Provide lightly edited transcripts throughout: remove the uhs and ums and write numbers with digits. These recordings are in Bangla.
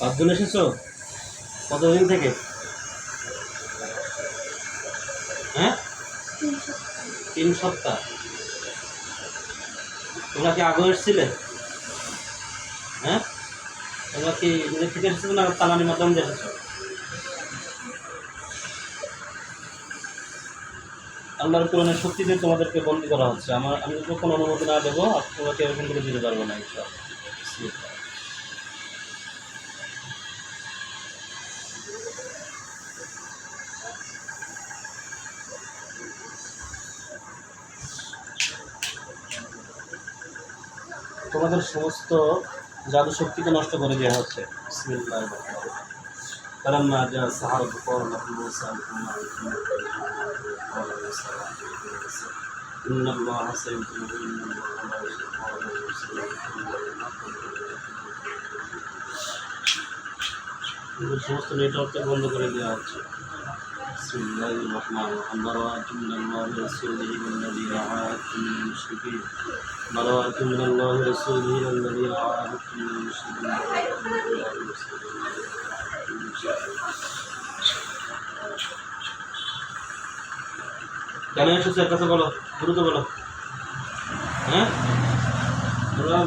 পাঁচজন এসেছো? কতদিন থেকে? হ্যাঁ, 3 সপ্তাহ। তোমরা কি আগে এসেছিলে? হ্যাঁ, তোমরা কি নিজে থেকে এসেছো না চালানির মাধ্যমে দিয়ে এসেছো? আল্লাহর কোরআনের শক্তিতে তোমাদেরকে বন্দী করা হচ্ছে। আমি যখন অনুমতি না দেবো তোমাকে এরকম করে দিতে পারবো না। ইনশাআল্লাহ। তোমাদের সমস্ত জাদু শক্তিকে নষ্ট করে দেওয়া হচ্ছে। বিসমিল্লাহির রহমানির রহিম। فلما جاء السحرة قالوا نحن موسى لكم قال موسى إن الله سيبطله إن الله لا يصلح عمل المفسدين সমস্ত নেটওয়ার্ককে বন্ধ করে দেওয়া হচ্ছে। বিসমিল্লাহির রহমানির রহিম। বারাআতুম মিনাল্লাহি ওয়া রাসূলিহি ওয়াল্লাযীনা আহাদতুম মিনাল মুশরিকিন বারাআতুম মিনাল্লাহি ওয়া রাসূলিহি ওয়াল্লাযীনা আহাদতুম মিনাল মুশরিকিন। কেন এসেছো এর কাছে বলো, দ্রুত বলো। হ্যাঁ, তোমরা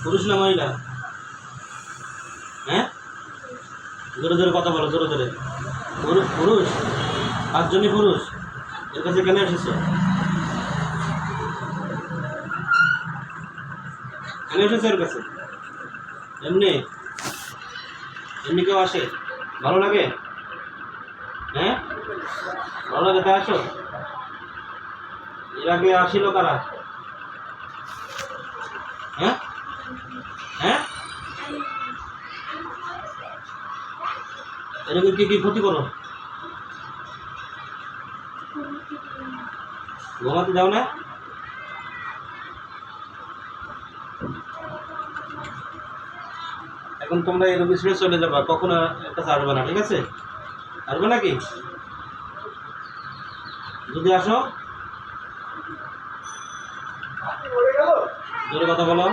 পুরুষ না মহিলা? হ্যাঁ, জোরে জোরে কথা বলো, জোরে জোরে। পুরুষ, 5জনই পুরুষ। এর কাছে কেন এসেছো? কেন এসেছো এর কাছে? এমনি এমনি কেউ আসে? ভালো লাগে? হ্যাঁ, ভালো লাগে তাই আসো? এর আগে আসিল কারা? হ্যাঁ হ্যাঁ, এরকম কি কি ক্ষতি করো? ঘুমাতে যাও না? এখন তোমরা এই রোগী ছেড়ে চলে যাবা, কখনো একটা আসবে না, ঠিক আছে? আসবে নাকি? যদি আসো, জোরে কথা বলো।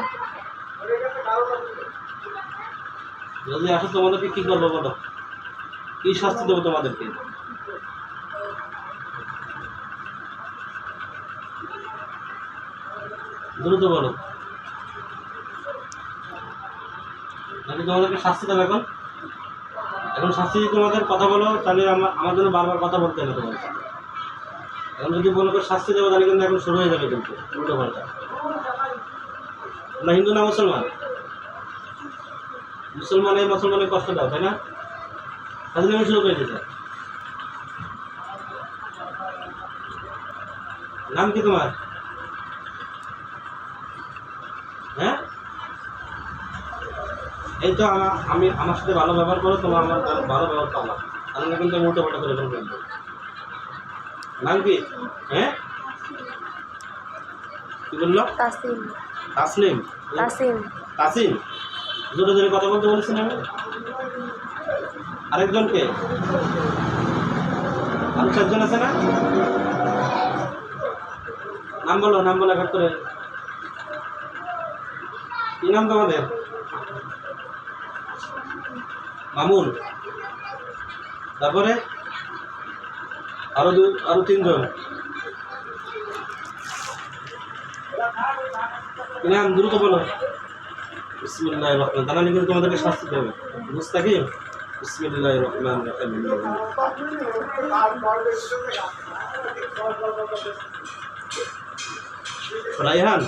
যদি আসো তোমাদেরকে কি করবো বলো? কি শাস্তি দেবো তোমাদেরকে? দ্রুত বলো, নাকি তোমাদেরকে শাস্তি দেবো? এখন শাস্তি যদি তোমাদের কথা বলো তাহলে আমার জন্য বারবার কথা বলতে হবে তোমাদের। এখন যদি বলো শাস্তি দেবো তাহলে কিন্তু এখন শুরু হয়ে যাবে, কিন্তু উল্টো পাল্টা। না হিন্দু না মুসলমান? মুসলমানের কষ্ট দাও, তাই না? তাহলে আমি শুরু করে দিতে। নাম কি তোমার? হ্যাঁ, এই তো আমার সাথে ভালো ব্যবহার করো, তোমার আমার ভালো ব্যবহার পাবা, তাহলে কিন্তু আমি উল্টো পাল্টা করে ফেলবো। নাম কি? হ্যাঁ, কি বললো? তাসলিম। তাসিম। জোরে জোরে কথা বলতে বলেছি না আমি? আরেকজনকে? আরো 4জন আছে না? নাম বলো, নাম বলো এক করে। কি নাম তোমাদের? মামুন। তারপরে আরো 3জন। কি নাম? দ্রুত বলো। বিসমিল্লাহির রহমানির রহিম। তাহলে কিন্তু তোমাদেরকে শাস্তি দেবে। মুস্তাকিম। বিসমিল্লাহির রহমানির রহিম। রায়হান,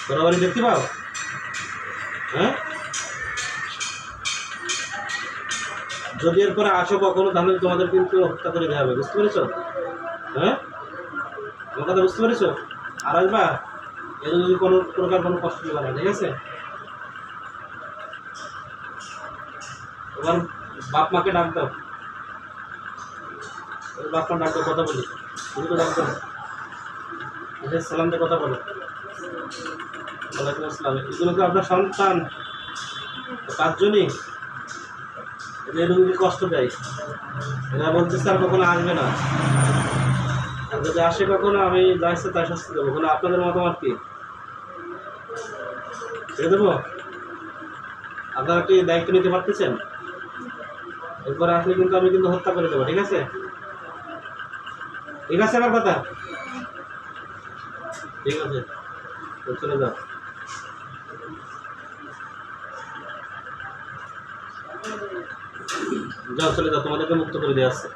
তোরা বাড়ি দেখতে পাও? হ্যাঁ, যদি এরপরে আসো কখনো তাহলে তোমাদের কিন্তু হত্যা করে দেওয়া হবে, বুঝতে পেরেছো? হ্যাঁ, আমার কথা বুঝতে পেরেছো? আর আসবা, এর যদি কোনো প্রকার কোনো কষ্ট দেবে না, ঠিক আছে? এবার বাপ মাকে ডাক দাও, বাপ মা ডাক দাও, কথা বলি, তুমি তো ডাক দাও। সালাম দিয়ে কথা বলো। ওয়ালাইকুম আসসালাম। এগুলো তো আপনার সন্তান? 5জনই? এদের কষ্ট দেয়, এরা বলছে স্যার কখনো আসবে না। যদি আসে কখনো আমি যা ইচ্ছে তাই শাস্তি দেবো। ওখানে আপনাদের মতামত কি? ছেড়ে দেবো? আপনারা কি দায়িত্ব নিতে পারতেছেন? এরপরে আসলে কিন্তু আমি কিন্তু হত্যা করে দেবো, ঠিক আছে? ঠিক আছে আমার কথা? ঠিক আছে, তো চলে যাও। যাও, চলে যাও, তোমাদেরকে মুক্ত করে দেওয়া আছে।